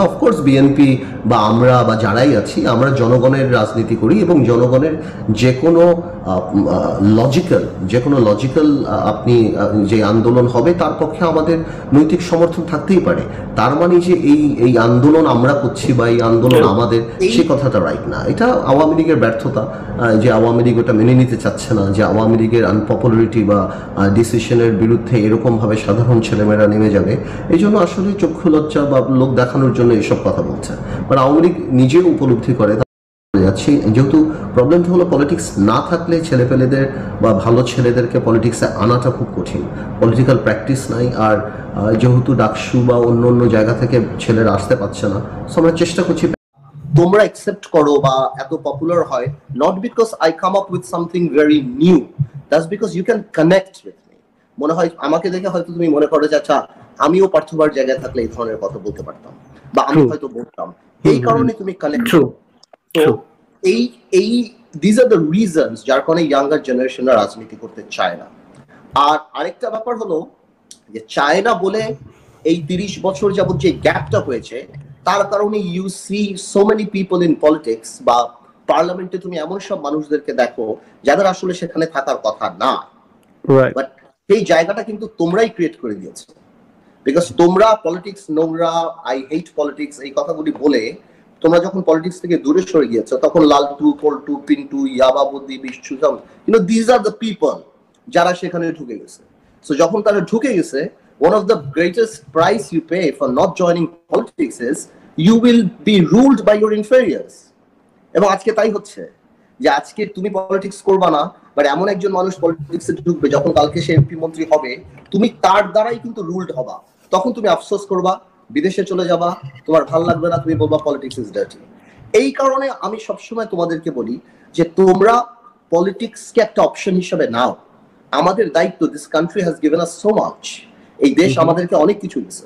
Of course BNP বা আমরা বা যারাই আছি আমরা জনগণের রাজনীতি করি এবং জনগণের যে কোনো লজিক্যাল আপনি যে আন্দোলন হবে তার পক্ষে আমাদের নৈতিক সমর্থন থাকতেই পারে। তার মানে যে এই আন্দোলন আমরা করছি বা এই আন্দোলন আমাদের, সে কথাটা রাইট না। এটা আওয়ামী লীগের ব্যর্থতা যে আওয়ামী লীগ ওটা মেনে নিতে চাচ্ছে না, যে আওয়ামী লীগের আনপপুলারিটি বা ডিসিশনের বিরুদ্ধে এরকমভাবে সাধারণ ছেলেমেয়েরা নেমে যাবে। এই জন্য আসলে চক্ষু লজ্জা বা লোক দেখানোর জন্য এসব কথা বলছে। মানে আওয়ামী লীগ নিজেও উপলব্ধি করে যাচ্ছে, যেহেতু প্রবলেমটা হলো পলিটিক্স না থাকলে ছেলেপেলেদের বা ভালো ছেলেদেরকে পলিটিক্সে আনাটা খুব কঠিন, পলিটিক্যাল প্র্যাকটিস নাই। আর যেহেতু ডাকসু বা অন্য অন্য জায়গা থেকে ছেলেরা আসতে পারছে না, সো আমরা চেষ্টা করছি তোমরা অ্যাকসেপ্ট করো বা এত পপুলার হয়, not because I come up with something very new, that's because you can connect with me. মনে হয় আমাকে দেখে হয়তো তুমি মনে করো যে আচ্ছা আমিও পার্থবার জায়গায় থাকলে এই ধরনের কথা বলতে পারতাম বা আমি হয়তো বলতাম, এই কারণে তুমি কানেক্ট। তো এই দিস আর দ্য রিজনস যার কারণে ইয়াঙ্গার জেনারেশনরা রাজনীতি করতে চায় না। আর আরেকটা ব্যাপার হলো যে চায় না বলে এই 30 বছর যাবত যে গ্যাপটা হয়েছে তার কারণে you see so many people in politics বা পার্লামেন্টে তুমি এমন সব মানুষদেরকে দেখো যাদের আসলে সেখানে থাকার কথা না, বাট সেই জায়গাটা কিন্তু তোমরাই ক্রিয়েট করে দিয়েছো। বিকজ তোমরা পলিটিক্স নোংরা, আই হেট পলিটিক্স এই কথাগুলি বলে তোমরা যখন পলিটিক্স থেকে দূরে সরে গিয়েছো তখন লালটু, পল্টু, পিন্টু, ইয়াবাবুদ্দি, Bishu, this are the people যারা সেখানে ঢুকে গেছে। সো যখন তারা ঢুকে গেছে, one of the greatest price you pay for not joining politics is you will be ruled by your inferiors. এবং আজকে তাই হচ্ছে যে আজকে তুমি পলিটিক্স করবা না, বাট এমন একজন মানুষ পলিটিক্সে ঢুকবে যখন কালকে সে এমপি মন্ত্রী হবে, তুমি তার দ্বারাই কিন্তু রুলড হবা। তখন তুমি আফসোস করবা, বিদেশে চলে যাবা, তোমার ভালো লাগবে না, তুমি বলবা পলিটিক্স ইজ ডার্টি। এই কারণে আমি সবসময় তোমাদেরকে বলি যে তোমরা পলিটিক্সকে একটা অপশন হিসেবে নাও। আমাদের দায়িত্ব, this country has given us so much, এই দেশ আমাদেরকে অনেক কিছু দিচ্ছে।